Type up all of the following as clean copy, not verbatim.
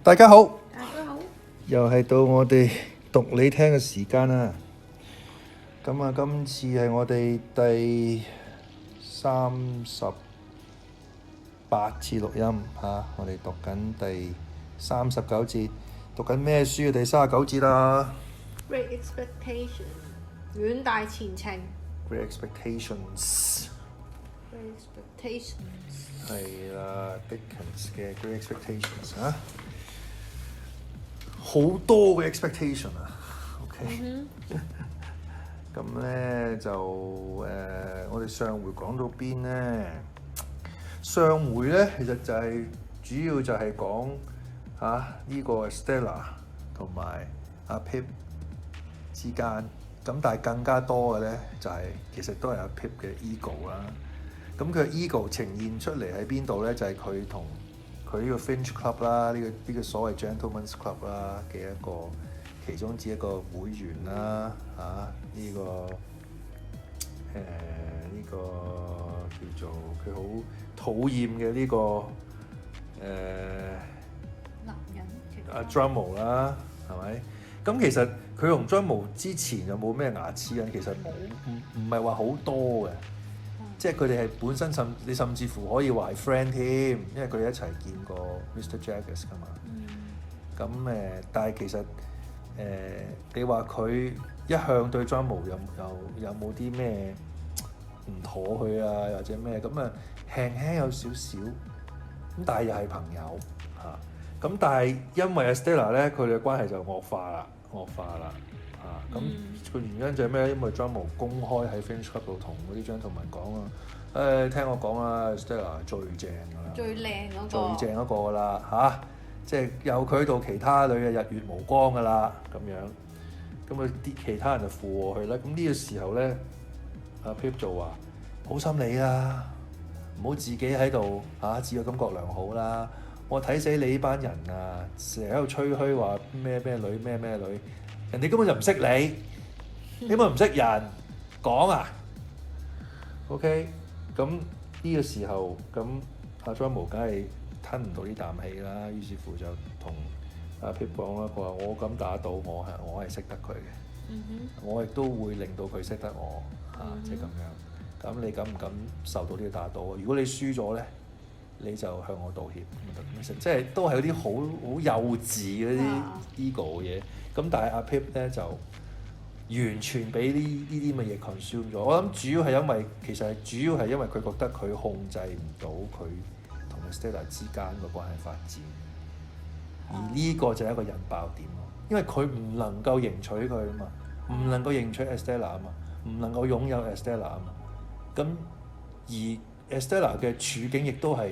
大家好，大家好，又係到我哋讀你聽嘅時間啦。咁啊，今次係我哋第38次錄音嚇，我哋讀緊第39節，讀緊咩書嘅第39節啦 Great Expectations， 遠大前程。Great Expectations， 係啦 Dickens 嘅 Great Expectations 嚇，好多嘅 expectation 啊 ，OK。咁咧就我哋上回講到邊咧？上回咧其實就係、主要就係講呢個 estella 同埋阿 pip 之間，咁但係更加多嘅咧就係、其實都係阿 pip 嘅 ego 啦。咁佢嘅 ego 呈現出嚟喺邊度咧？就係佢同佢呢個 Finch Club 啦，呢個所謂 Gentlemen's Club 啦嘅一個其中之一個會員啦，呢個叫做佢好討厭嘅呢個男人阿 Drummle 啦，係咪？咁其實佢同 Drummle 之前有冇咩牙齒印？其實冇，唔係話好多嘅。即係佢哋係本身你甚至乎可以話係 friend 添，因為佢哋一齊見過 Mr. Jaggers 㗎嘛。咁但係其實你話佢一向對 Drummle 有冇啲咩唔妥佢啊，或者咩咁啊？輕輕有少少，咁但係又係朋友嚇。咁但係因為 estella 咧，佢哋嘅關係就惡化啦。咁個原因就係咩？因為 Drummle 公開喺 Finch Club 度同嗰啲 gentleman 講啊，聽我講啦 ，estella 最正㗎啦，最靚嗰個，最正嗰個㗎啦即係有佢到其他女嘅日月無光㗎啦，咁樣，咁啊啲其他人就附和佢啦。咁呢個時候咧，阿 Pip 就話：好心你啦，唔好自己喺度自我感覺良好啦。我睇死你呢班人啊，成日喺度吹噓話咩女咩女，人哋根本就唔識你，根本唔識人講啊。OK， 咁呢個時候咁阿 Drummle 梗係吞唔到呢啖氣啦，於是乎就同阿 Pip 講啦，佢話我咁打賭，我係識得佢嘅，我亦都會令到佢識得我即係咁樣。咁你敢唔敢受到呢個打賭啊？如果你輸咗咧，你就向我道歉。其實即係都係嗰啲好幼稚嗰啲 ego 嘅嘢。咁但係阿 Pip 咧就完全俾呢啲咁嘅嘢 consume 咗。我諗主要係因為佢覺得佢控制唔到佢同 estella 之間個關係發展，而呢個就係一個引爆點咯。因為佢唔能夠迎娶佢啊嘛，唔能夠迎娶 estella 啊嘛，唔能夠擁有 estella 啊嘛。咁而 estella 嘅處境亦都係，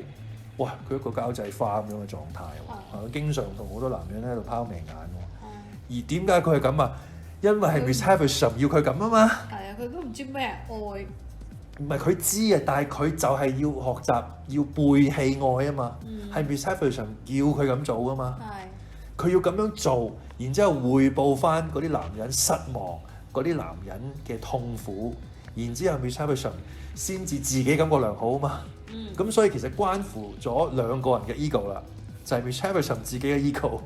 哇！佢一個交際花咁樣嘅狀態喎，佢經常同好多男人喺度拋眉眼喎。而點解佢係咁啊？因為係 Miss Havisham 要佢咁啊嘛。係啊，佢都唔知咩愛。唔係佢知啊，但係佢就係要學習要背棄愛啊嘛。係 Miss Havisham 叫佢咁做啊嘛。佢要咁樣做，然之後匯報翻嗰啲男人失望，嗰啲男人嘅痛苦。然之後 Miss Havisham 先至自己感覺良好啊嘛，咁所以其實關乎咗兩個人嘅 ego 啦，就係 Miss Havisham 自己嘅 ego，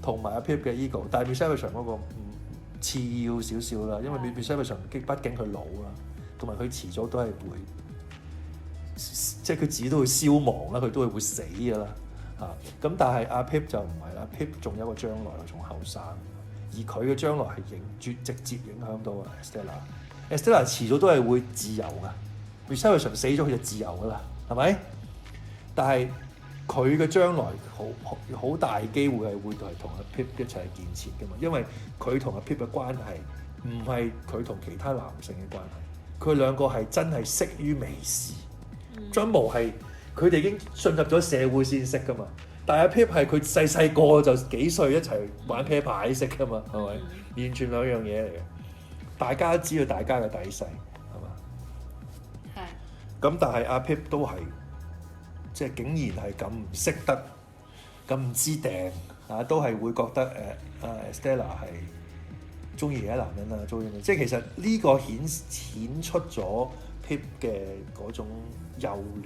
同埋阿 Pip 嘅 ego， 但係 Miss Havisham 嗰個次要少少啦，因為 Miss Havisham 畢竟佢老啦，同埋佢遲早都係會，即係佢自己都會消亡啦，佢都係會死㗎啦咁但係阿 Pip 就唔係啦 ，Pip 仲有一個將來，佢仲後生，而佢嘅將來係直接影響到 estella。estella 遲早都係會自由㗎 Miss Havisham 死咗佢就自由㗎啦，係咪？但係佢嘅將來好大機會係會同阿 Pip 一齊建設㗎嘛，因為佢同阿 Pip 嘅關係唔係佢同其他男性嘅關係，佢兩個係真係識於微時。Drummle 係佢哋已經進入咗社會先識㗎嘛，但係阿 Pip 係佢細個就幾歲一齊玩啤牌識㗎嘛，係咪？完全兩樣嘢嚟嘅。大家都知道大家嘅底細，係嘛？係。咁但係阿 Pip 都係，即係竟然係咁唔識得，咁唔知掟都係會覺得estella 係中意其他男人啊，中意即係其實呢個顯出咗 Pip 嘅嗰種幼嫩、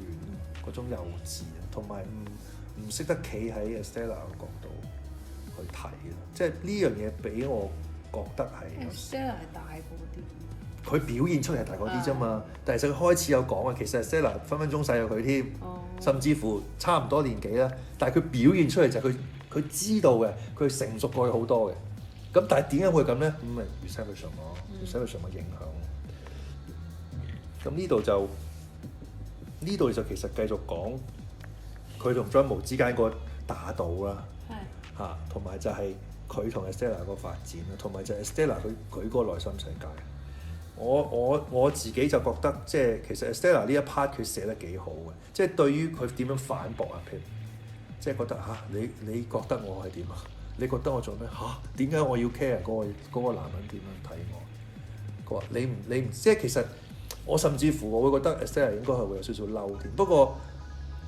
嗰種幼稚，同埋唔識得企喺 estella 嘅角度。睇啦。即係呢樣嘢俾我覺得係。estella 係大個啲。佢表現出嚟係大個啲啫嘛，但係其實佢開始有講啊，其實 estella 分分鐘細過佢添，甚至乎差唔多年紀啦。但係佢表現出嚟就係佢知道嘅，佢成熟過佢好多嘅。咁但係點解會咁咧？咁咪 reception 咯 ，reception 嘅影響。咁呢度就其實繼續講佢同 Drummond 之間個打賭啦，嚇，同埋就係佢同 estella 個發展啦，同埋就係 estella 佢嗰個內心世界。我自己就覺得即係其實 estella 呢一 part 佢寫得幾好嘅，即係對於佢點樣反駁阿 pip， 即係覺得你覺得我係點啊？你覺得我做咩嚇？點解我要 care 嗰個男人點樣睇我？佢話你唔即係其實我甚至乎我會覺得 estella 應該係會有少少嬲添，不過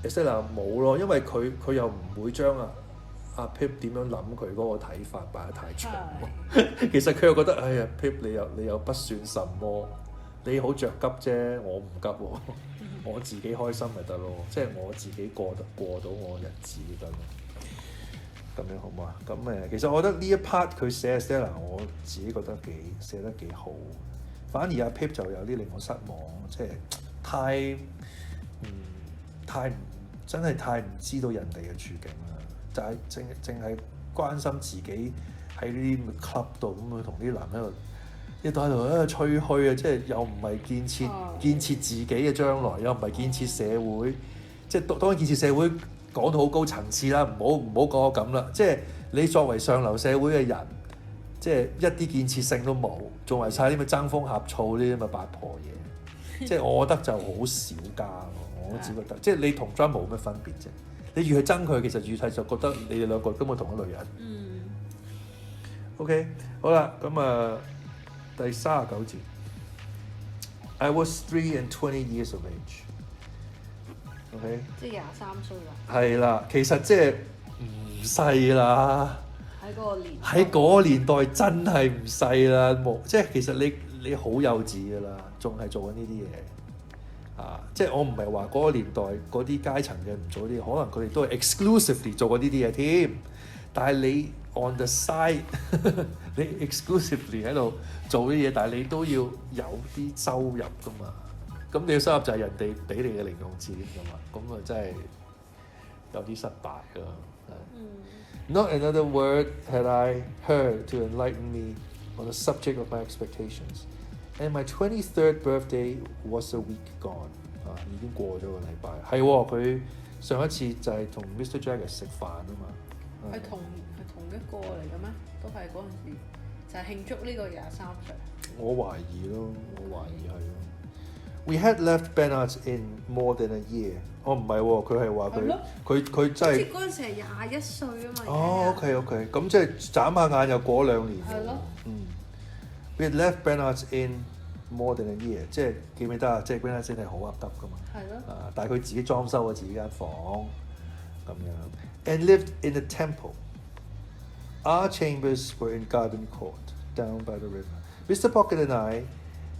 estella 冇咯，因為佢又唔會將阿 pip 點樣諗佢嗰個睇法擺得太長。其實佢又覺得哎呀 pip 你又不算什麼，你好着急啫，我唔急喎，我自己開心咪得咯，即係我自己過到我日子得咯。咁樣好唔好啊？咁其實我覺得呢一 part 佢寫 estella 我自己覺得寫得幾好，反而阿 pip 就有啲令我失望，即係真係太唔知道人哋嘅處境啦，就係淨係關心自己喺呢啲 club 度咁同啲男喺度一度喺度吹噓啊，即係又唔係建設自己嘅將來，又唔係建設社會，即係當然建設社會講到好高層次啦，唔好講到咁啦，即係你作為上流社會嘅人，即係一啲建設性都冇，仲係晒啲咁嘅爭風呷醋呢啲咁嘅八婆嘢，即係我覺得就好少加咯。我只覺得，即係你同 Drummond 冇乜分別啫。你越係憎佢，其實越係就覺得你哋兩個根本同一類人。OK， 好啦，咁第39節 I was 3 and 20 years of age。OK， 即係23歲啦。係啦，其實即係唔細啦。喺嗰個年代真係唔細啦，冇即係其實你好幼稚㗎啦，仲係做緊呢啲嘢。即係我唔係話嗰個年代嗰啲階層嘅唔做啲，可能佢哋都係 exclusively 做過呢啲嘢添。但係你 on the side 你 exclusively 喺度做啲嘢，但係你都要有啲收入㗎嘛。咁你嘅收入就係人哋俾你嘅零用錢㗎嘛。咁真係有啲失敗㗎。Not another word had I heard to enlighten me on the subject of my expectations.And my 23rd birthday was a week gone。已經過咗個禮拜。係喎，佢上一次就係同 Mr. Jagger 食飯啊嘛。係同一個嚟嘅咩？都係嗰陣時就係慶祝呢個23歲。我懷疑咯，係咯。We had left Bernard's in more than a year。唔係喎，佢係話佢真係。即係嗰陣時係21歲啊嘛。OK， 咁即係眨下眼又過2年。係咯。We had left Bernard's in more than a year， 即係記唔記得啊？即係 Bernard's 真係好噏得㗎嘛。係咯。但係佢自己裝修咗自己間房咁樣。And lived in a temple. Our chambers were in Garden Court, down by the river. Mr. Pocket and I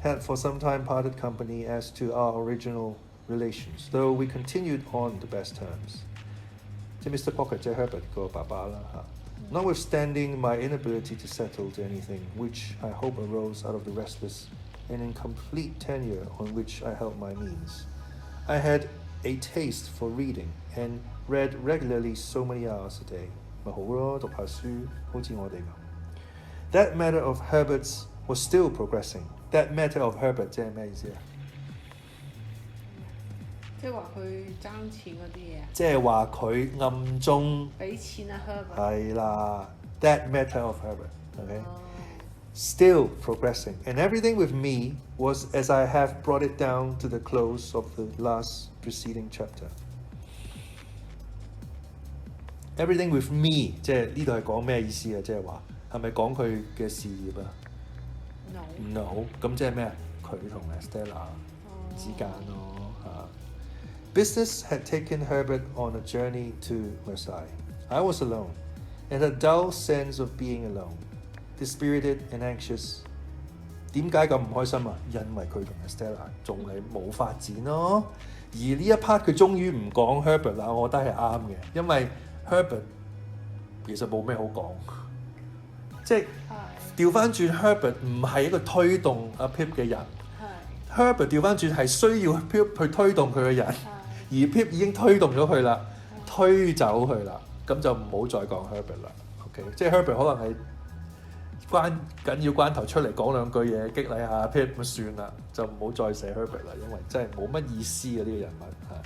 had for some time parted company as to our original relations, though we continued on the best terms. 即係 Mr. Pocket 即係 Herbert 個爸爸啦嚇。Notwithstanding my inability to settle to anything, which I hope arose out of the restless and incomplete tenure on which I held my means, I had a taste for reading and read regularly so many hours a day. 咪好咯，讀下書，好似我哋咁。That matter of Herbert's was still progressing. That matter of Herbert 即係咩意思啊？即係話佢爭錢嗰啲嘢。即係話佢暗中俾錢啊 Herbert。係啦 ，That matter of Herbert，OK。Still progressing, and everything with me was as I have brought it down to the close of the last preceding chapter. Everything with me， 即係呢度係講咩意思啊？即係話係咪講佢嘅事業啊 ？No， 咁即係咩啊？佢同 estella 之間咯嚇。Business had taken Herbert on a journey to Marseille. I was alone, and a dull sense of being alone.Dispirited and anxious， 點解咁唔開心啊？因為佢同 estella 仲係冇發展咯。而呢一 part 佢終於唔講 Herbert 啦，我覺得係啱嘅，因為 Herbert 其實冇咩好講。即係調翻轉 Herbert 唔係一個推動阿 Pip 嘅人。Herbert 調翻轉係需要 Pip 去推動佢嘅人，而 Pip 已經推動咗佢啦，推走佢啦，咁就唔好再講 Herbert 啦。OK， 即係 Herbert 可能係緊要關頭出嚟講兩句嘢激勵下 Pip 咁算啦，就唔好再寫 Herbert 啦，因為真係冇乜意思嘅呢個人物嚇。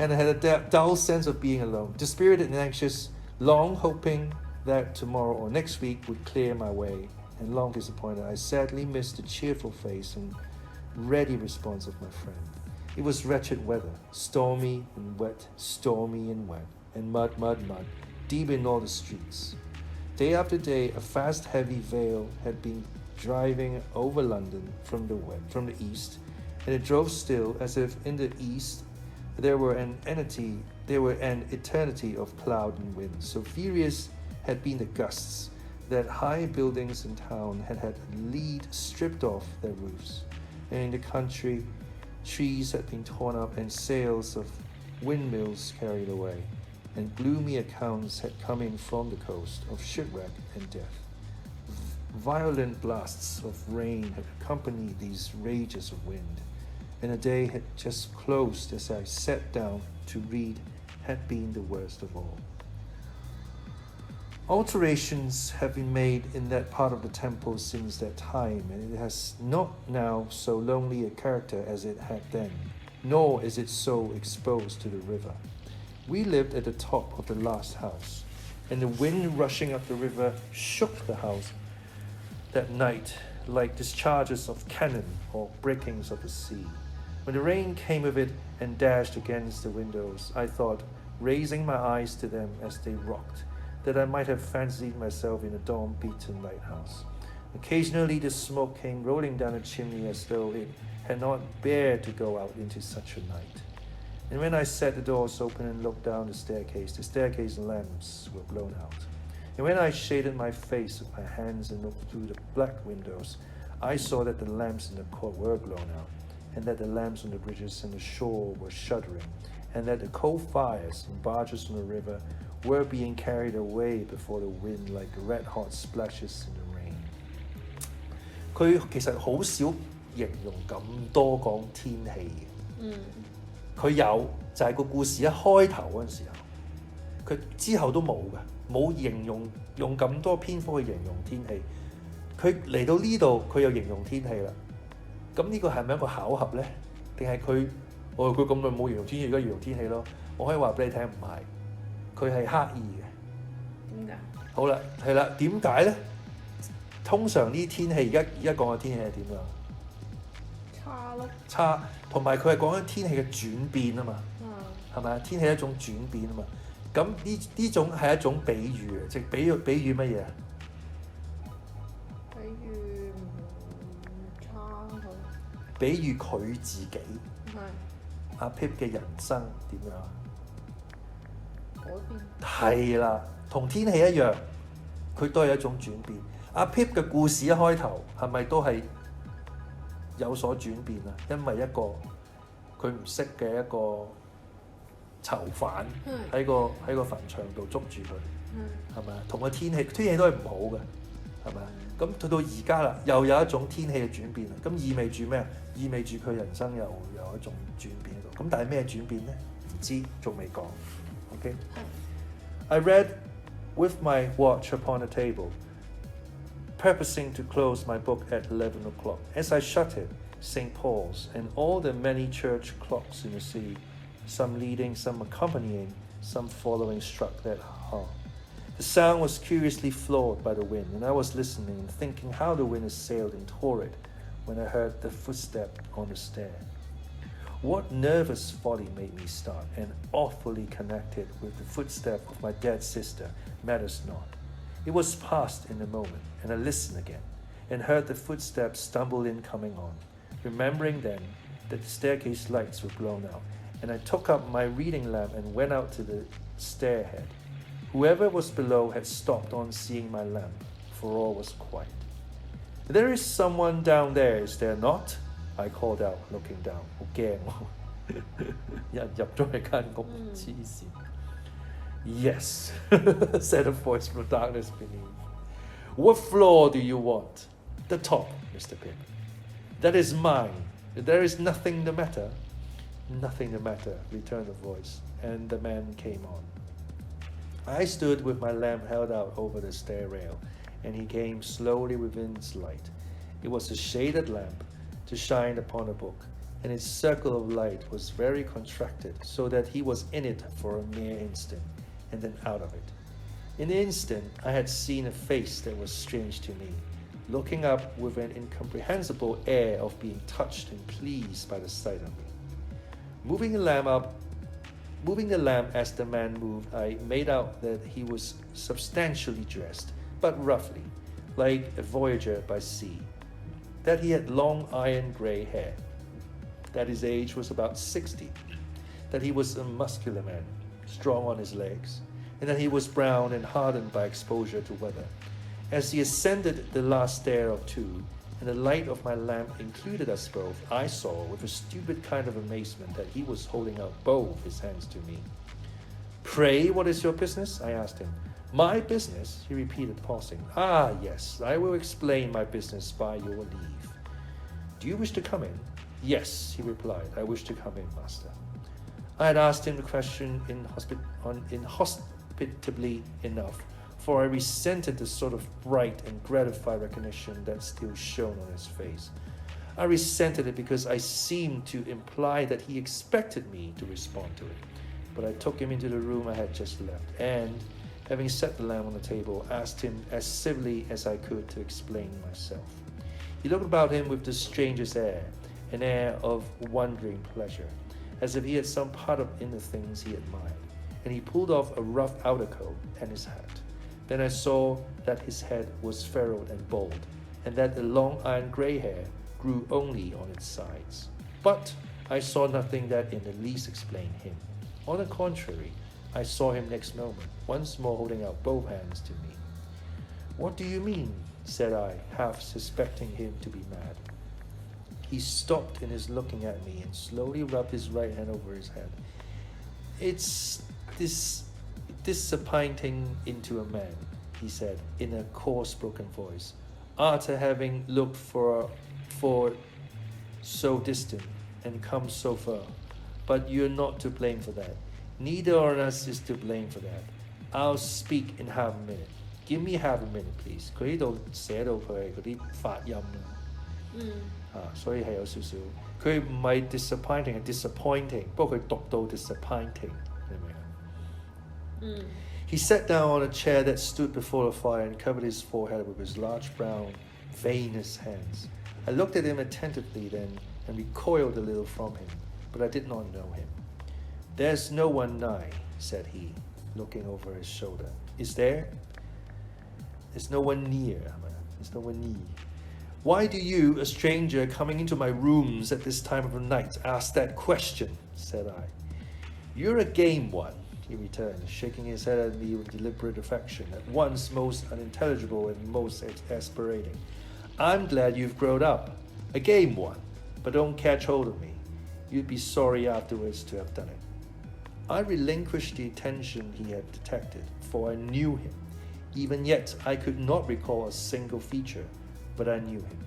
And I had a dull sense of being alone, dispirited and anxious, long hoping that tomorrow or next week would clear my way, and long disappointed. I sadly missed the cheerful face and ready response of my friend. It was wretched weather, stormy and wet, stormy and wet, and mud, deep in all the streets. Day after day, a fast, heavy veil had been driving over London from the east, and it drove still, as if in the east there were an eternity of cloud and wind. So furious had been the gusts that high buildings in town had lead stripped off their roofs. And in the country, trees had been torn up and sails of windmills carried away, and gloomy accounts had come in from the coast of shipwreck and death. Violent blasts of rain had accompanied these rages of wind, and a day had just closed as I sat down to read had been the worst of all. Alterations have been made in that part of the temple since that time, and it has not now so lonely a character as it had then, nor is it so exposed to the river. We lived at the top of the last house, and the wind rushing up the river shook the house that night like discharges of cannon or breakings of the sea. When the rain came with it and dashed against the windows, I thought, raising my eyes to them as they rocked, that I might have fancied myself in a dawn-beaten lighthouse. Occasionally the smoke came rolling down the chimney as though it had not dared to go out into such a night. And when I set the doors open and looked down the staircase lamps were blown out. And when I shaded my face with my hands and looked through the black windows, I saw that the lamps in the court were blown out, and that the lamps on the bridges and the shore were shuddering, and that the coal fires and barges on the river were being carried away before the wind like red-hot splashes in the rain. 佢其實好少形容咁多講天氣嘅。佢有就係個故事一開頭嗰陣時候，佢之後都冇嘅，冇形容用咁多篇幅去形容天氣。佢嚟到呢度，佢又形容天氣啦。咁呢個係咪一個巧合咧？定係佢佢咁耐冇形容天氣，而家形容天氣咯？我可以話俾你聽，唔係。佢係刻意嘅。點解？好啦，係啦，點解咧？通常呢天氣而家講嘅天氣係點啊？差咯。差，同埋佢係講緊天氣嘅轉變啊嘛。係咪啊？天氣係一種轉變啊嘛。咁呢種係一種比喻嘅，即係比喻乜嘢啊？比喻差佢。比喻佢自己。係。阿 Pip 嘅人生點樣？係啦，同天氣一樣，佢都係一種轉變。阿 Pip 嘅故事一開頭係咪都係有所轉變啊？因為一個佢唔識嘅一個囚犯喺個墳場度捉住佢，係咪啊？同個天氣都係唔好嘅，係咪啊？咁到到而家啦，又有一種天氣嘅轉變啦。咁意味住咩啊？意味住佢人生又有一種轉變喺度。咁但係咩轉變咧？唔知，仲未講。Okay. I read with my watch upon the table, purposing to close my book at 11 o'clock. As I shut it, St. Paul's and all the many church clocks in the city, some leading, some accompanying, some following, struck that hour. The sound was curiously flawed by the wind, and I was listening and thinking how the wind assailed and tore it when I heard the footstep on the stair. What nervous folly made me start, and awfully connected with the footstep of my dead sister, matters not. It was past in a moment, and I listened again, and heard the footsteps stumble in coming on, remembering then that the staircase lights were blown out, and I took up my reading lamp and went out to the stairhead. Whoever was below had stopped on seeing my lamp, for all was quiet. There is someone down there, is there not? I called out, looking down. 好驚喎！有人入咗去間屋，黐線。Yes, said a voice from darkness beneath. What floor do you want? The top, Mr. Pip. That is mine. There is nothing the matter. Nothing the matter, returned the voice, and the man came on. I stood with my lamp held out over the stair rail, and he came slowly within its light. It was a shaded lamp to shine upon a book, and its circle of light was very contracted, so that he was in it for a mere instant, and then out of it. In an instant, I had seen a face that was strange to me, looking up with an incomprehensible air of being touched and pleased by the sight of me. Moving the lamp as the man moved, I made out that he was substantially dressed, but roughly, like a voyager by sea. That he had long iron grey hair. That his age was about 60. That he was a muscular man, strong on his legs, and that he was brown and hardened by exposure to weather. As he ascended the last stair or two, and the light of my lamp included us both, I saw, with a stupid kind of amazement, that he was holding out both his hands to me. Pray, what is your business? I asked him. My business? He repeated, pausing. Ah, yes, I will explain my business by your leave. Do you wish to come in? Yes, he replied, I wish to come in, master. I had asked him the question inhospitably enough, for I resented the sort of bright and gratified recognition that still shone on his face. I resented it because I seemed to imply that he expected me to respond to it. But I took him into the room I had just left, and, having set the lamp on the table, asked him as civilly as I could to explain myself. He looked about him with the strangest air, an air of wondering pleasure, as if he had some part in the things he admired, and he pulled off a rough outer coat and his hat. Then I saw that his head was furrowed and bald, and that the long iron grey hair grew only on its sides. But I saw nothing that in the least explained him. On the contrary, I saw him next moment, once more holding out both hands to me. What do you mean? Said I, half suspecting him to be mad. He stopped in his looking at me and slowly rubbed his right hand over his head. It's disappointing into a man, he said in a coarse, broken voice, after having looked for so distant and come so far. But you're not to blame for that. Neither of us is to blame for that. I'll speak in half a minute. Give me half a minute, please. 佢呢度寫到佢係嗰啲發音所以係有少少。佢唔係 disappointing 係 disappointing，不過佢讀到 disappointing，明唔明啊？He sat down on a chair that stood before the fire and covered his forehead with his large brown, veinous hands. I looked at him attentively then and recoiled a little from him, but I did not know him. There's no one nigh, said he, looking over his shoulder. Is there? There's no one near. There's no one near. Why do you, a stranger coming into my rooms at this time of the night, ask that question? Said I. You're a game one, he returned, shaking his head at me with deliberate affection, at once most unintelligible and most exasperating. I'm glad you've grown up. A game one, but don't catch hold of me. You'd be sorry afterwards to have done it. I relinquished the attention he had detected, for I knew him. Even yet, I could not recall a single feature, but I knew him.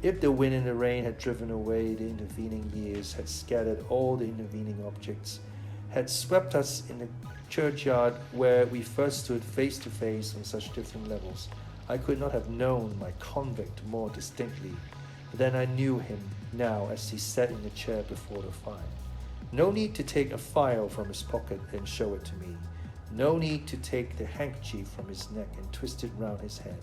If the wind and the rain had driven away the intervening years, had scattered all the intervening objects, had swept us in the churchyard where we first stood face to face on such different levels, I could not have known my convict more distinctly than I knew him now as he sat in the chair before the fire. No need to take a file from his pocket and show it to me. No need to take the handkerchief from his neck and twist it round his head.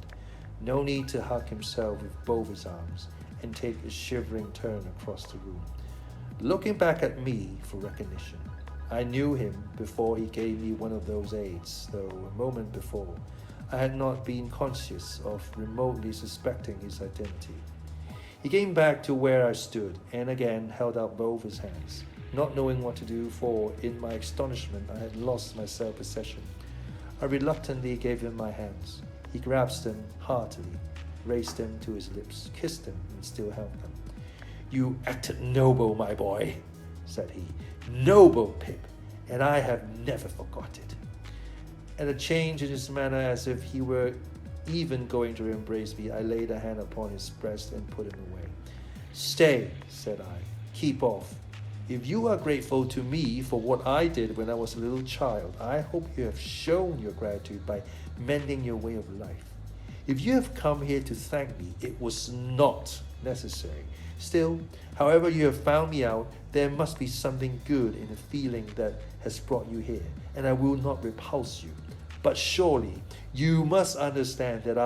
No need to hug himself with both his arms and take a shivering turn across the room, looking back at me for recognition. I knew him before he gave me one of those aids, though a moment before I had not been conscious of remotely suspecting his identity. He came back to where I stood and again held out both his hands, not knowing what to do, for in my astonishment I had lost my self-possession. I reluctantly gave him my hands. He grasped them heartily, raised them to his lips, kissed them, and still held them. You acted noble, my boy, said he. Noble, Pip, and I have never forgot it. At a change in his manner, as if he were even going to embrace me, I laid a hand upon his breast and put him away. Stay, said I. Keep off. If you are grateful to me for what I did when I was a little child, I hope you have shown your gratitude by mending your way of life. If you have come here to thank me, it was not necessary. Still, however you have found me out, there must be something good in the feeling that has brought you here, and I will not repulse you. But surely, you must understand that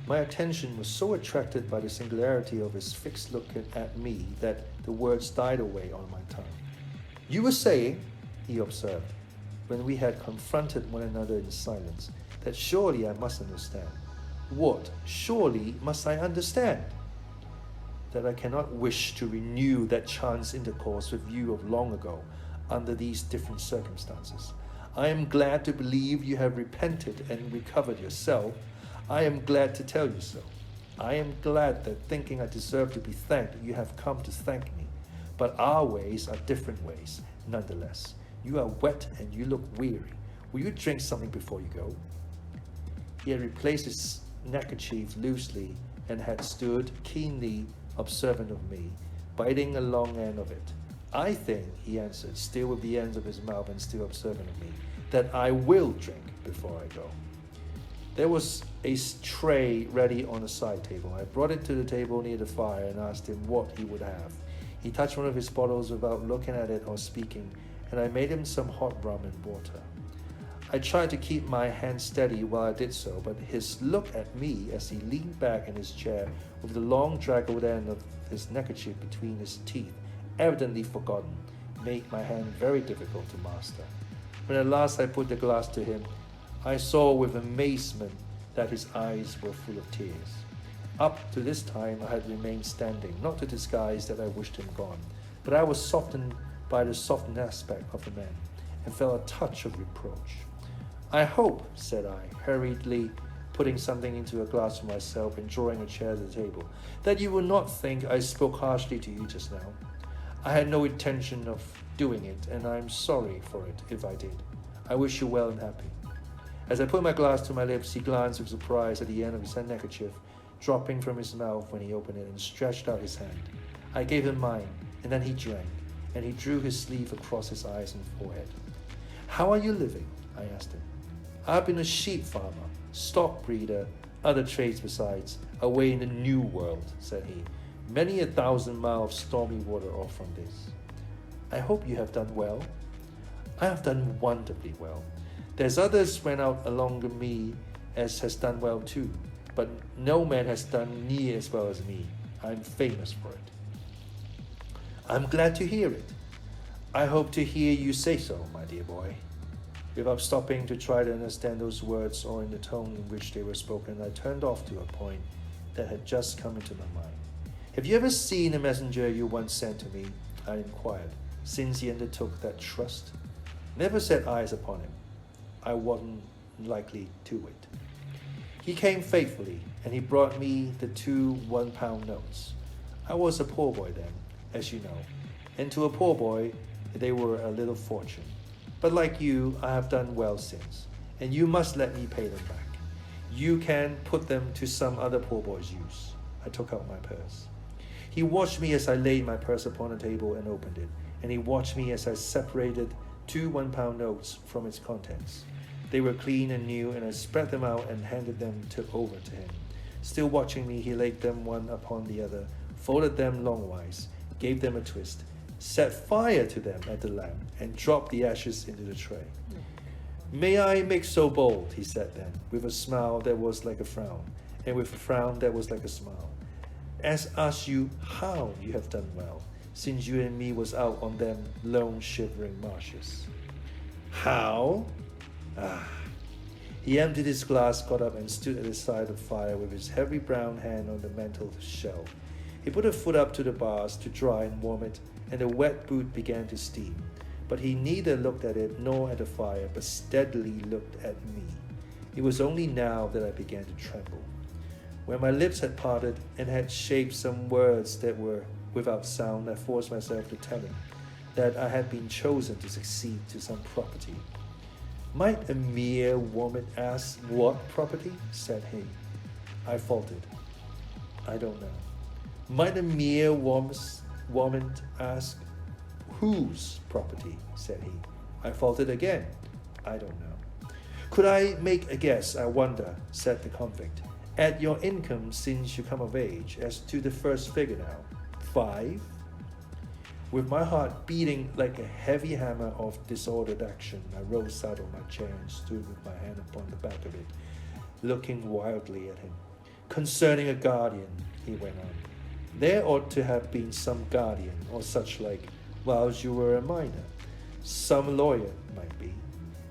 My attention was so attracted by the singularity of his fixed look at me that the words died away on my tongue. You were saying, he observed, when we had confronted one another in silence, that surely I must understand. What surely must I understand? That I cannot wish to renew that chance intercourse with you of long ago under these different circumstances. I am glad to believe you have repented and recovered yourself. I am glad to tell you so. I am glad that thinking I deserve to be thanked, you have come to thank me. But our ways are different ways, nonetheless. You are wet and you look weary. Will you drink something before you go? He had replaced his neckerchief loosely and had stood keenly observant of me, biting a long end of it. I think, he answered, still with the ends of his mouth and still observant of me, that I will drink before I go. There was a tray ready on the side table. I brought it to the table near the fire and asked him what he would have. He touched one of his bottles without looking at it or speaking, and I made him some hot rum and water. I tried to keep my hand steady while I did so, but his look at me as he leaned back in his chair with the long draggled end of his neckerchief between his teeth, evidently forgotten, made my hand very difficult to master. When at last I put the glass to him, I saw with amazement that his eyes were full of tears. Up to this time I had remained standing, not to disguise that I wished him gone, but I was softened by the softened aspect of the man, and felt a touch of reproach. I hope, said I, hurriedly putting something into a glass for myself and drawing a chair to the table, that you will not think I spoke harshly to you just now. I had no intention of doing it, and I am sorry for it if I did. I wish you well and happy. As I put my glass to my lips, he glanced with surprise at the end of his handkerchief, dropping from his mouth when he opened it, and stretched out his hand. I gave him mine, and then he drank, and he drew his sleeve across his eyes and forehead. How are you living? I asked him. I've been a sheep farmer, stock breeder, other trades besides, away in the New World, said he, many 1,000 miles of stormy water off from this. I hope you have done well. I have done wonderfully well. There's others went out along with me as has done well too, but no man has done near as well as me. I'm famous for it. I'm glad to hear it. I hope to hear you say so, my dear boy. Without stopping to try to understand those words or in the tone in which they were spoken, I turned off to a point that had just come into my mind. Have you ever seen a messenger you once sent to me? I inquired, since he undertook that trust. Never set eyes upon him. I wasn't likely to it. He came faithfully, and he brought me the 2 one-pound notes. I was a poor boy then, as you know, and to a poor boy they were a little fortune. But like you, I have done well since, and you must let me pay them back. You can put them to some other poor boy's use. I took out my purse. He watched me as I laid my purse upon the table and opened it, and he watched me as I separated 2 one-pound notes from its contents. They were clean and new, and I spread them out and handed them over to him. Still watching me, he laid them one upon the other, folded them longwise, gave them a twist, set fire to them at the lamp, and dropped the ashes into the tray. May I make so bold, he said then, with a smile that was like a frown, and with a frown that was like a smile, as ask you how you have done well, since you and me was out on them lone shivering marshes. How? He emptied his glass, got up, and stood at the side of the fire with his heavy brown hand on the mantel shelf. He put a foot up to the bars to dry and warm it, and the wet boot began to steam. But he neither looked at it nor at the fire, but steadily looked at me. It was only now that I began to tremble. When my lips had parted and had shaped some words that were without sound, I forced myself to tell him that I had been chosen to succeed to some property. Might a mere woman ask what property? Said he. I faltered. I don't know. Might a mere woman ask whose property? Said he. I faltered again. I don't know. Could I make a guess, I wonder, said the convict, at your income since you come of age, as to the first figure now? 5? With my heart beating like a heavy hammer of disordered action, I rose out of my chair and stood with my hand upon the back of it, looking wildly at him. Concerning a guardian, he went on. There ought to have been some guardian, or such like, whilst you were a minor. Some lawyer, might be.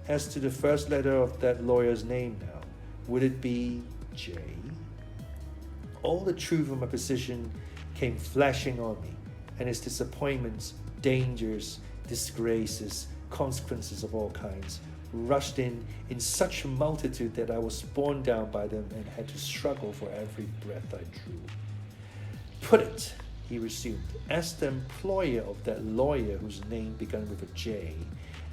As to the first letter of that lawyer's name now, would it be J? All the truth of my position came flashing on me, and its disappointments, dangers, disgraces, consequences of all kinds, rushed in such a multitude that I was borne down by them and had to struggle for every breath I drew. Put it, he resumed, as the employer of that lawyer whose name began with a J,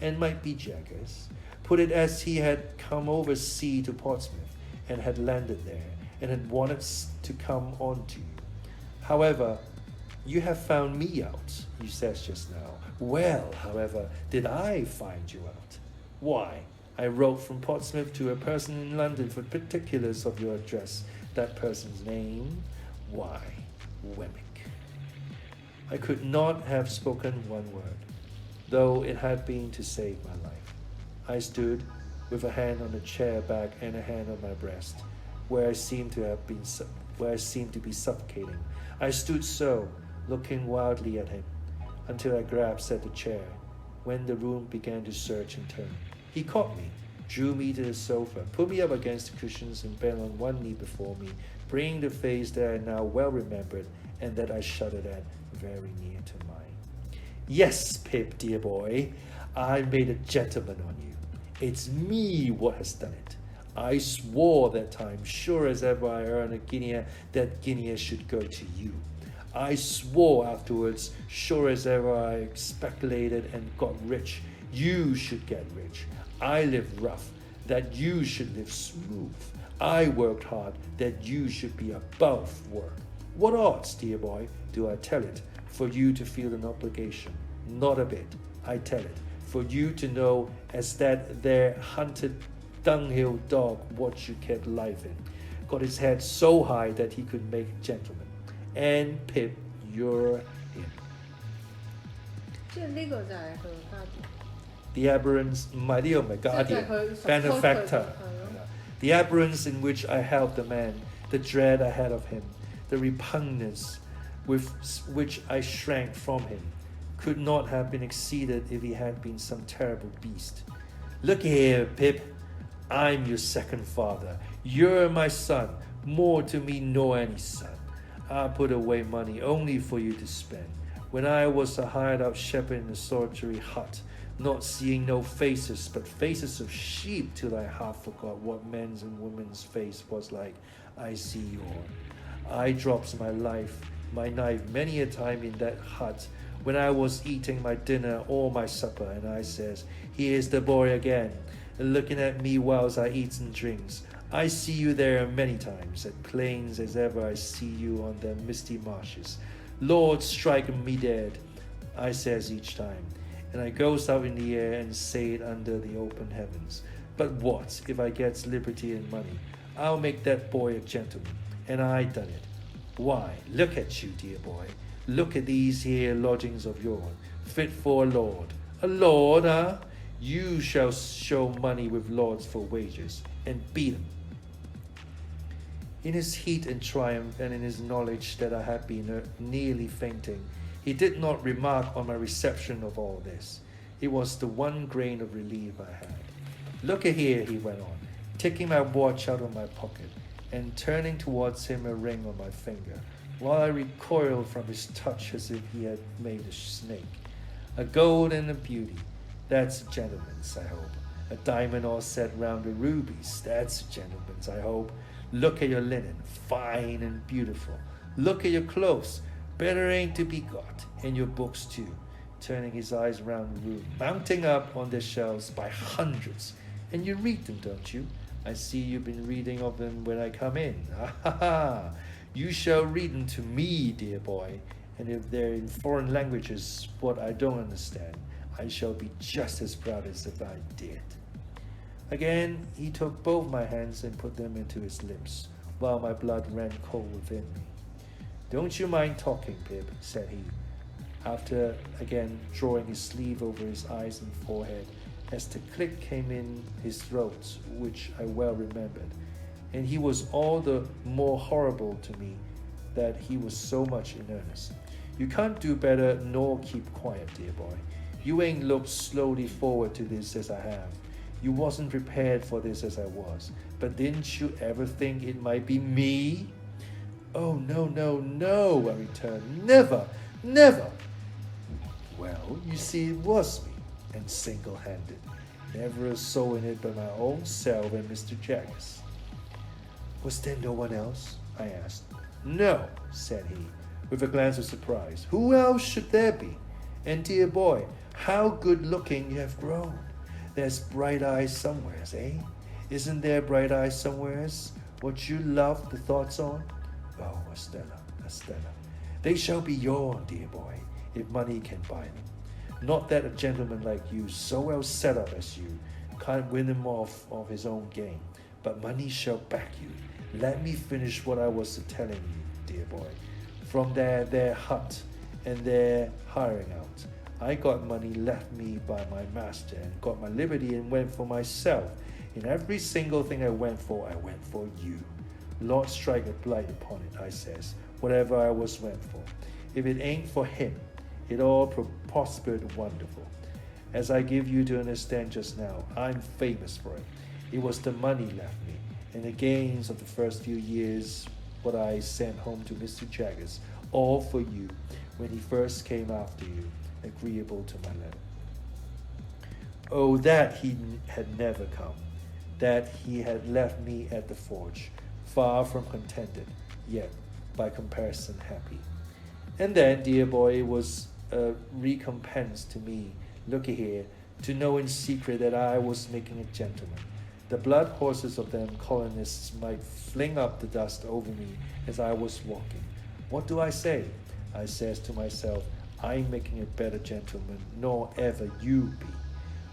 and might be Jaggers. Put it as he had come over sea to Portsmouth, and had landed there, and had wanted to come on to you. However, you have found me out, you said just now. Well, however, did I find you out? Why, I wrote from Portsmouth to a person in London for particulars of your address. That person's name? Why, Wemmick. I could not have spoken one word, though it had been to save my life. I stood, with a hand on the chair back and a hand on my breast, where I seemed to be suffocating. I stood so, looking wildly at him, until I grasped at the chair, when the room began to surge and turn. He caught me, drew me to the sofa, put me up against the cushions, and bent on one knee before me, bringing the face that I now well remembered, and that I shuddered at, very near to mine. Yes, Pip, dear boy, I made a gentleman on you. It's me what has done it. I swore that time, sure as ever I earned a guinea, that guinea should go to you. I swore afterwards, sure as ever I speculated and got rich, you should get rich. I lived rough, that you should live smooth. I worked hard, that you should be above work. What odds, dear boy, do I tell it, for you to feel an obligation? Not a bit, I tell it, for you to know as that there hunted dunghill dog what you kept life in, got his head so high that he could make a gentleman. And Pip, you're him. 即係呢個就係佢嘅家庭。The aberrance, 唔係呢個唔係 guardian, benefactor. The aberrance in which I held the man, the dread I had of him, the repugnance with which I shrank from him, could not have been exceeded if he had been some terrible beast. Look here, Pip, I'm your second father. You're my son, more to me nor any son. I put away money only for you to spend. When I was a hired-out shepherd in a solitary hut, not seeing no faces but faces of sheep, till I half forgot what men's and women's face was like, I see yours. I drops my knife many a time in that hut, when I was eating my dinner or my supper, and I says, here's the boy again, looking at me whilst I eats and drinks. I see you there many times, as plain as ever I see you on the misty marshes. Lord, strike me dead, I says each time, and I goes out in the air and say it under the open heavens. But what if I gets liberty and money? I'll make that boy a gentleman, and I done it. Why, look at you, dear boy. Look at these here lodgings of yours, fit for a lord. A lord, huh? You shall show money with lords for wages, and beat 'em. In his heat and triumph, and in his knowledge that I had been nearly fainting, he did not remark on my reception of all this. It was the one grain of relief I had. Look a here, he went on, taking my watch out of my pocket, and turning towards him a ring on my finger, while I recoiled from his touch as if he had made a snake. A gold and a beauty, that's a gentleman's, I hope. A diamond all set round the rubies, that's a gentleman's, I hope. Look at your linen, fine and beautiful. Look at your clothes, better ain't to be got. And your books too, turning his eyes round the room, mounting up on their shelves by hundreds. And you read them, don't you? I see you've been reading of them when I come in. Ha ha! You shall read them to me, dear boy. And if they're in foreign languages, what I don't understand, I shall be just as proud as if I did. Again, he took both my hands and put them into his lips, while my blood ran cold within me. Don't you mind talking, Pip, said he, after again drawing his sleeve over his eyes and forehead, as the click came in his throat, which I well remembered. And he was all the more horrible to me that he was so much in earnest. You can't do better nor keep quiet, dear boy. You ain't looked slowly forward to this as I have. You wasn't prepared for this as I was. But didn't you ever think it might be me? Oh, no, no, no, I returned. Never, never. Well, you see, it was me, and single-handed. Never a soul in it but my own self and Mr. Jaggers. Was there no one else? I asked. No, said he, with a glance of surprise. Who else should there be? And dear boy, how good-looking you have grown. There's bright eyes somewheres, eh? Isn't there bright eyes somewheres? What you love the thoughts on? Oh, Estella, Estella. They shall be yours, dear boy, if money can buy them. Not that a gentleman like you, so well set up as you, can't win him off of his own game, but money shall back you. Let me finish what I was telling you, dear boy. From their hut and their hiring out, I got money left me by my master and got my liberty and went for myself. In every single thing I went for you. Lord strike a blight upon it, I says, whatever I was went for. If it ain't for him, it all prospered wonderful. As I give you to understand just now, I'm famous for it. It was the money left me, and the gains of the first few years, what I sent home to Mr. Jaggers, all for you, when he first came after you, agreeable to my letter. Oh, that he had never come, that he had left me at the forge, far from contented, yet by comparison happy. And then, dear boy, it was a recompense to me, looky here, to know in secret that I was making a gentleman. The blood horses of them colonists might fling up the dust over me as I was walking. What do I say? I says to myself, I'm making a better gentleman nor ever you be.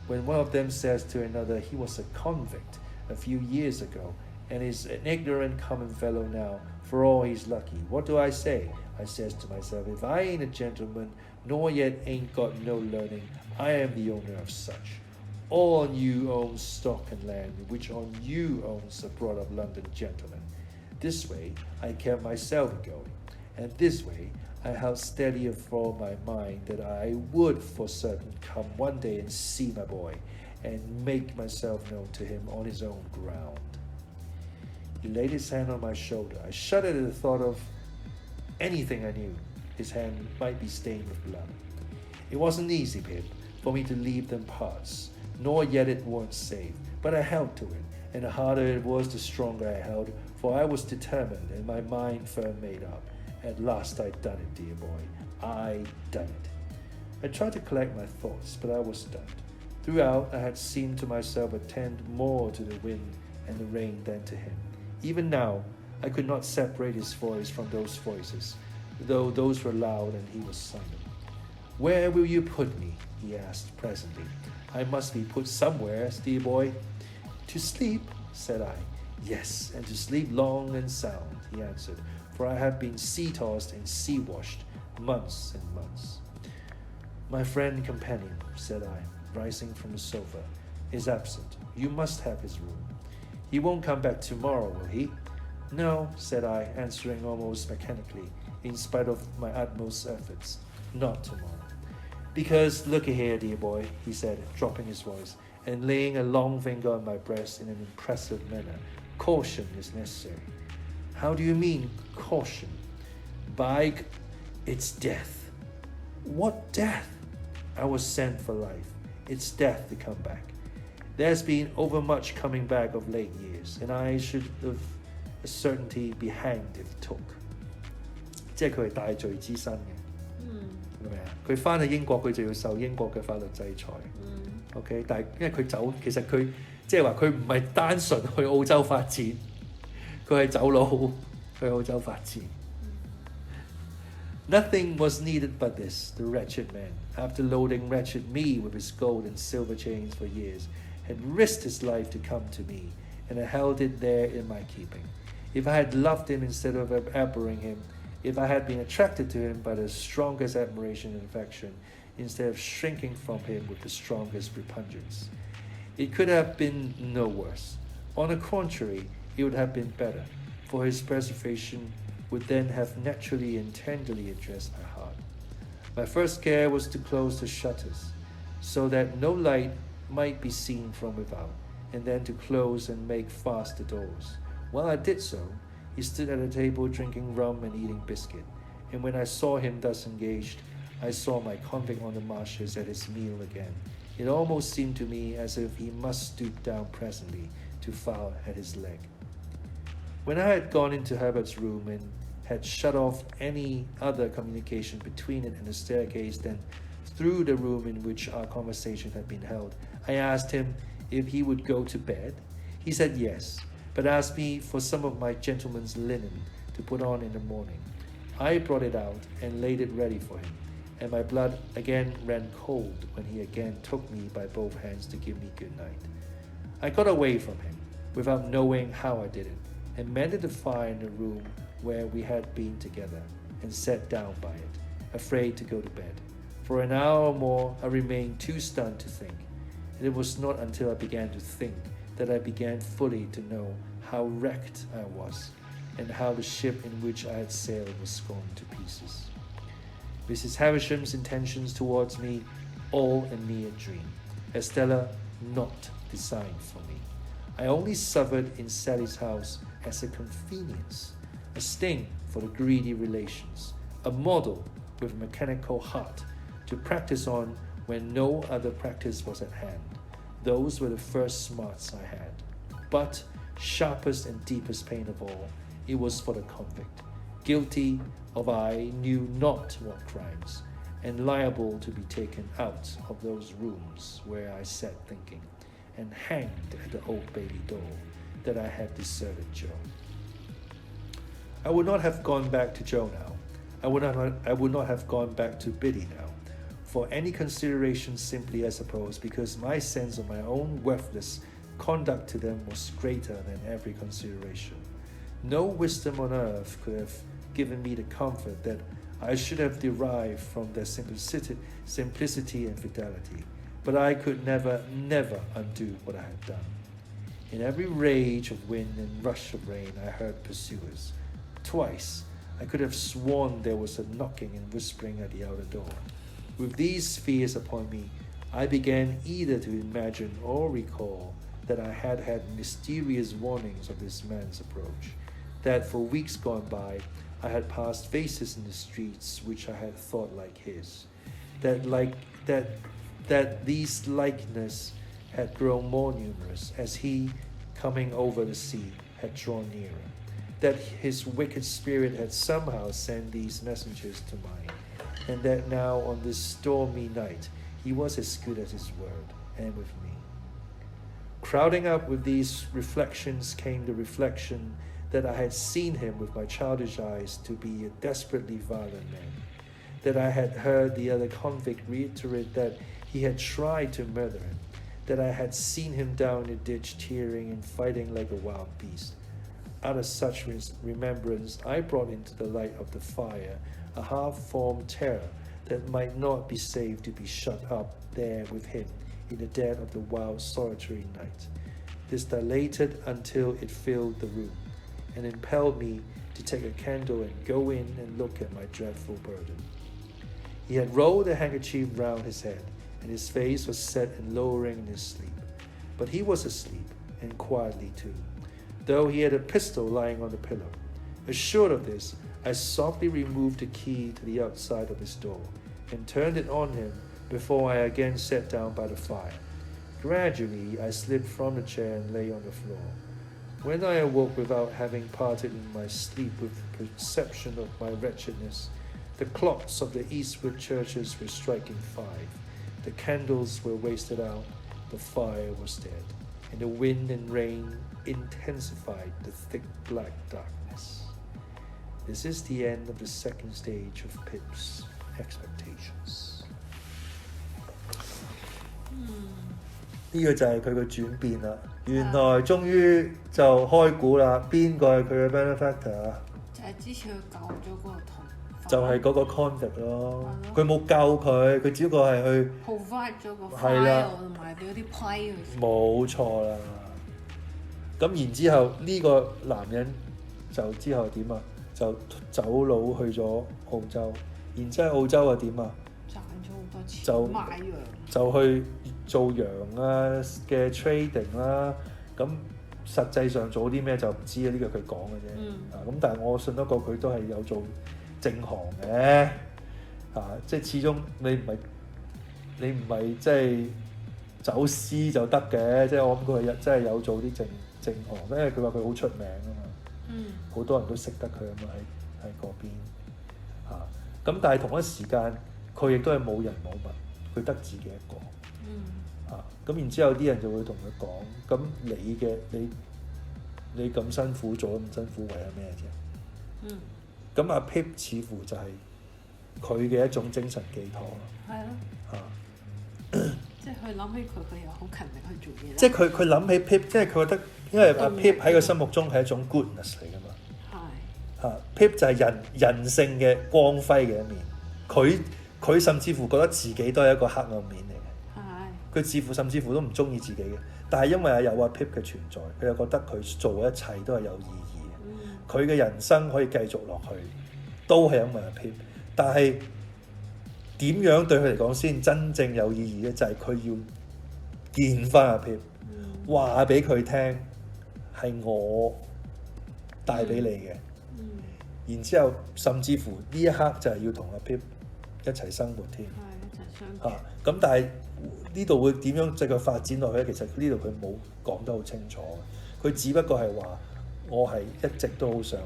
When one of them says to another, he was a convict a few years ago, and is an ignorant common fellow now, for all he's lucky. What do I say? I says to myself, if I ain't a gentleman, nor yet ain't got no learning, I am the owner of such. All on you owns stock and land, which on you owns a brought-up London gentleman. This way I kept myself going, and this way I held steady for my mind that I would for certain come one day and see my boy, and make myself known to him on his own ground. He laid his hand on my shoulder. I shuddered at the thought of anything I knew. His hand might be stained with blood. It wasn't easy, Pip, for me to leave them parts, nor yet it weren't safe, but I held to it, and the harder it was, the stronger I held, for I was determined, and my mind firm made up. At last I'd done it, dear boy. I'd done it. I tried to collect my thoughts, but I was stunned. Throughout, I had seemed to myself attend more to the wind and the rain than to him. Even now, I could not separate his voice from those voices, though those were loud and he was silent. Where will you put me? He asked presently. I must be put somewhere, dear boy. To sleep, said I. Yes, and to sleep long and sound, he answered, for I have been sea-tossed and sea-washed months and months. My friend companion, said I, rising from the sofa, is absent. You must have his room. He won't come back tomorrow, will he? No, said I, answering almost mechanically, in spite of my utmost efforts. Not tomorrow. Because, look here, dear boy, he said, dropping his voice, and laying a long finger on my breast in an impressive manner. Caution is necessary. How do you mean, caution? It's death. What death? I was sent for life. It's death to come back. There's been overmuch coming back of late years, and I should of a certainty be hanged if took. 即係佢係大罪之身嘅，明唔明啊？佢翻去英國，佢就要受英國嘅法律制裁。OK， 但係因為佢走，其實佢即係話佢唔係單純去澳洲發展，佢係走佬去澳洲發展。Nothing was needed but this. The wretched man, after loading wretched me with his gold and silver chains for years, had risked his life to come to me, and I held it there in my keeping. If I had loved him instead of abhorring him, if I had been attracted to him by the strongest admiration and affection, instead of shrinking from him with the strongest repugnance, it could have been no worse. On the contrary, it would have been better, for his preservation would then have naturally and tenderly addressed my heart. My first care was to close the shutters, so that no light might be seen from without, and then to close and make fast the doors. While I did so, he stood at a table drinking rum and eating biscuit, and when I saw him thus engaged, I saw my convict on the marshes at his meal again. It almost seemed to me as if he must stoop down presently to foul at his leg. When I had gone into Herbert's room and had shut off any other communication between it and the staircase, then through the room in which our conversation had been held, I asked him if he would go to bed. He said yes, but asked me for some of my gentleman's linen to put on in the morning. I brought it out and laid it ready for him, and my blood again ran cold when he again took me by both hands to give me good night. I got away from him, without knowing how I did it, and mended the fire in the room where we had been together, and sat down by it, afraid to go to bed. For an hour or more I remained too stunned to think, and it was not until I began to think that I began fully to know how wrecked I was, and how the ship in which I had sailed was gone to pieces. Mrs. Havisham's intentions towards me, all a mere dream. Estella not designed for me. I only suffered in Sally's house as a convenience, a sting for the greedy relations, a model with a mechanical heart to practice on when no other practice was at hand. Those were the first smarts I had. But sharpest and deepest pain of all, it was for the convict, guilty of I knew not what crimes, and liable to be taken out of those rooms where I sat thinking, and hanged at the Old Bailey door, that I had deserted Joe. I would not have gone back to Joe now. I would not have gone back to Biddy now, for any consideration, simply, I suppose, because my sense of my own worthless conduct to them was greater than every consideration. No wisdom on earth could have given me the comfort that I should have derived from their simplicity and fidelity, but I could never undo what I had done. In every rage of wind and rush of rain I heard pursuers. Twice I could have sworn there was a knocking and whispering at the outer door. With these fears upon me, I began either to imagine or recall that I had had mysterious warnings of this man's approach, that for weeks gone by I had passed faces in the streets which I had thought like his, that these likenesses had grown more numerous as he, coming over the sea, had drawn nearer, that his wicked spirit had somehow sent these messengers to mine, and that now on this stormy night he was as good as his word, and with me. Crowding up with these reflections came the reflection that I had seen him with my childish eyes to be a desperately violent man, that I had heard the other convict reiterate that he had tried to murder him, that I had seen him down the ditch tearing and fighting like a wild beast. Out of such remembrance, I brought into the light of the fire a half-formed terror that might not be safe to be shut up there with him in the dead of the wild solitary night. This dilated until it filled the room, and impelled me to take a candle and go in and look at my dreadful burden. He had rolled a handkerchief round his head, and his face was set and lowering in his sleep. But he was asleep, and quietly too, though he had a pistol lying on the pillow. Assured of this, I softly removed the key to the outside of his door, and turned it on him before I again sat down by the fire. Gradually, I slipped from the chair and lay on the floor. When I awoke without having parted in my sleep with the perception of my wretchedness, the clocks of the Eastwood churches were striking 5. The candles were wasted out, the fire was dead, and the wind and rain intensified the thick black darkness. This is the end of the second stage of Pip's expectations. 呢個就係佢嘅轉變啦。原來終於就開估啦，邊個係佢嘅 benefactor 啊？就係之前佢救咗嗰個同，就係嗰個 convict 咯。佢冇救佢，佢只不過係去 provide 咗個 file 同埋俾嗰啲 play 佢。冇錯啦。咁然之後呢個男人就之後點啊？就走佬去咗澳洲，然之後澳洲又點啊？賺咗好多錢，就賣羊，就去做羊啊嘅 trading 啦。咁實際上做啲咩就唔知啊，呢個佢講嘅啫。咁但係我信得過佢都係有做正行嘅。即係始終你唔係即係走私就得嘅。即係我諗佢係真係有做啲正行，因為佢話佢好出名啊嘛。好多人都識得佢啊嘛，喺嗰邊咁但係同一時間佢亦都係冇人冇物，佢得自己一個。咁然之後啲人就會同佢講：咁你咁辛苦做咁辛苦為咗咩啫？咁阿 Pip 似乎就係佢嘅一種精神寄託咯。係咯。即係佢諗起佢又好勤力去做嘢。即係佢諗起 Pip， 即係佢覺得，因為阿 Pip 喺佢心目中係一種 goodness 嚟㗎嘛。Pip 就係人性嘅光輝嘅一面。佢甚至乎覺得自己都係一個黑暗面嚟嘅。佢甚至乎都唔中意自己嘅。但係因為有阿 Pip 嘅存在，佢又覺得佢做一切都係有意義嘅。佢嘅人生可以繼續落去，都係因為阿 Pip。但係點樣對佢嚟講先真正有意義咧？就係佢要見翻阿 Pip，話俾佢聽係我帶俾你嘅。然之後甚至乎呢一刻就係要同阿 Pip 一齊生活添。一齊相處。咁但係呢度會點樣繼續發展落去咧？其實呢度佢冇講得好清楚嘅。佢只不過係話我係一直都好想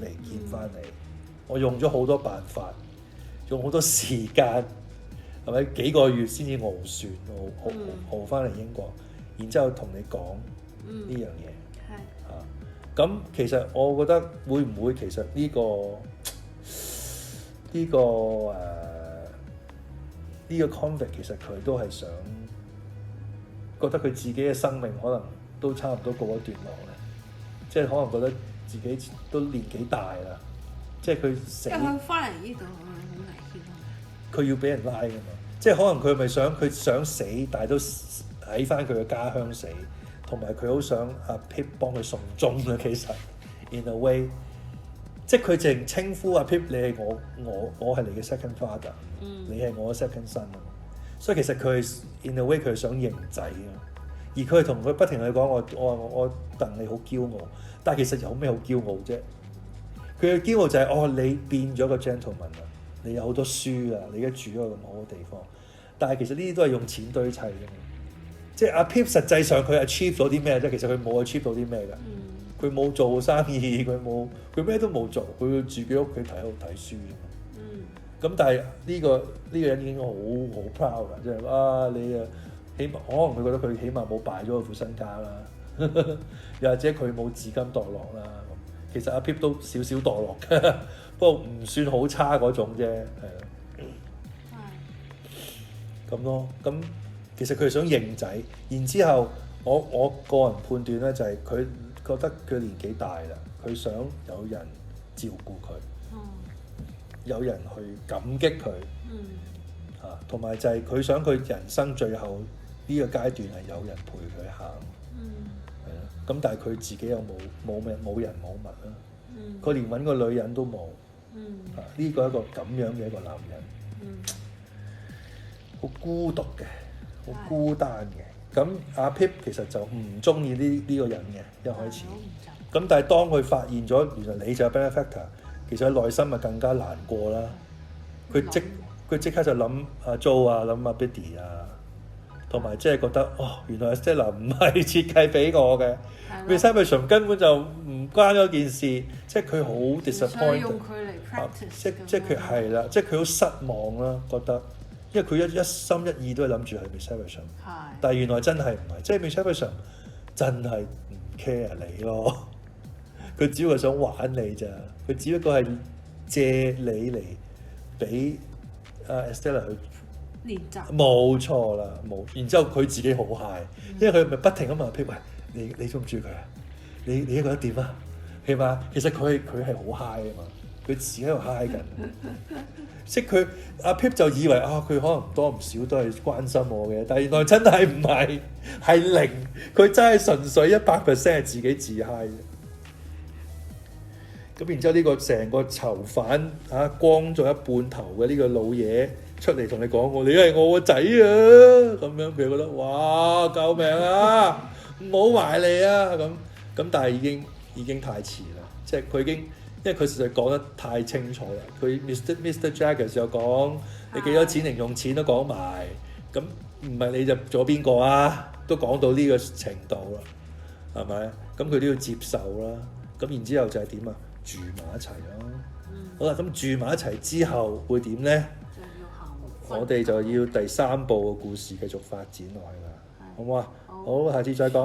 嚟見翻你。我用咗好多辦法。用好多時間，係咪幾個月先至翱旋翱翻嚟英國，然之後同你講呢樣嘢。咁其實我覺得會唔會其實呢個 convict 其實佢都係想覺得佢自己嘅生命可能都差唔多告一段落咧，即係可能覺得自己都年紀大啦，即係佢死。因為佢翻嚟呢度。佢要俾人拉㗎嘛，即係可能佢想死，但係都喺翻佢嘅家鄉死，同埋佢好想阿 Pip 幫佢送終啦。其實 in a way， 即係佢淨稱呼阿 Pip 你係我係你嘅 second father，你係我嘅 second son 啊。所以其實佢 in a way 佢係想認仔啊，而佢係同佢不停去講我戥你好驕傲，但係其實有咩好驕傲啫？佢嘅驕傲就係你變咗個 gentleman 啊。你有好多書啊！你而家住咗個咁好嘅地方，但係其實呢啲都係用錢堆砌嘅。即係阿 Pip 實際上佢 achieve 咗啲咩啫？其實佢冇 achieve 到啲咩㗎。佢冇做生意，佢咩都冇做，佢自己屋企睇書啫嘛。咁但係呢個人已經好 proud 㗎，即係你啊，起碼可能佢覺得佢起碼冇敗咗佢副身家啦，又或者佢冇自甘墮落啦。其實阿 Pip 都少墮落嘅。不過唔算好差嗰種啫，係啦。咁咯，咁其實佢係想認仔，然之後我個人判斷咧就係佢覺得佢年紀大啦，佢想有人照顧佢，有人去感激佢，同埋就係佢想佢人生最後呢個階段係有人陪佢行，係啦。咁但係佢自己又冇人冇物啦，佢連揾個女人都冇。呢個一個咁樣嘅一個男人，好孤獨嘅，好孤單嘅。咁阿 Pip 其實就唔中意呢個人嘅一開始。咁但係當佢發現咗原來你就係 benefactor，其實佢內心咪更加難過啦。佢即刻就諗阿 Jo 啊，諗阿 Biddy 啊，同埋即係覺得原來 estella 唔係設計俾我嘅。havisham 根本就唔關嗰件事，即係佢好 disappointed。用佢嚟 practice。即係佢係啦，即係佢好失望啦，覺得，因為佢一心一意都係諗住係 havisham，但係原來真係唔係，即係 havisham 真係唔 care 你咯。佢只不過想玩你咋，佢只不過係借你嚟俾estella 去練習。冇錯啦，冇。然之後佢自己好 high，因為佢咪不停咁問 pip， 喂，你中唔中意佢啊？你覺得點啊？係嘛？其實佢係好 high 啊嘛，佢自己喺度 high 緊。即係佢阿 pip 就以為佢可能唔多唔少都係關心我嘅，但係原來真係唔係，係零。佢真係純粹100% 係自己自 high 嘅。咁然之後呢個成個囚犯光咗一半頭嘅呢個老嘢出嚟同你講你係我個仔啊！咁樣佢覺得哇救命啊！唔好埋嚟啊！咁但係已經太遲啦，即係佢已經因為佢實在講得太清楚啦。佢 Mr. Jaggers 又講你幾多錢零用錢都講埋，咁唔係你就做邊個啊？都講到呢個程度啦，係咪？咁佢都要接受啦。咁然之後就係點啊？住埋一齊咯。好啦，咁住埋一齊之後會點咧？我哋就要第3部嘅故事繼續發展落去啦，好唔好啊？好，下次再講。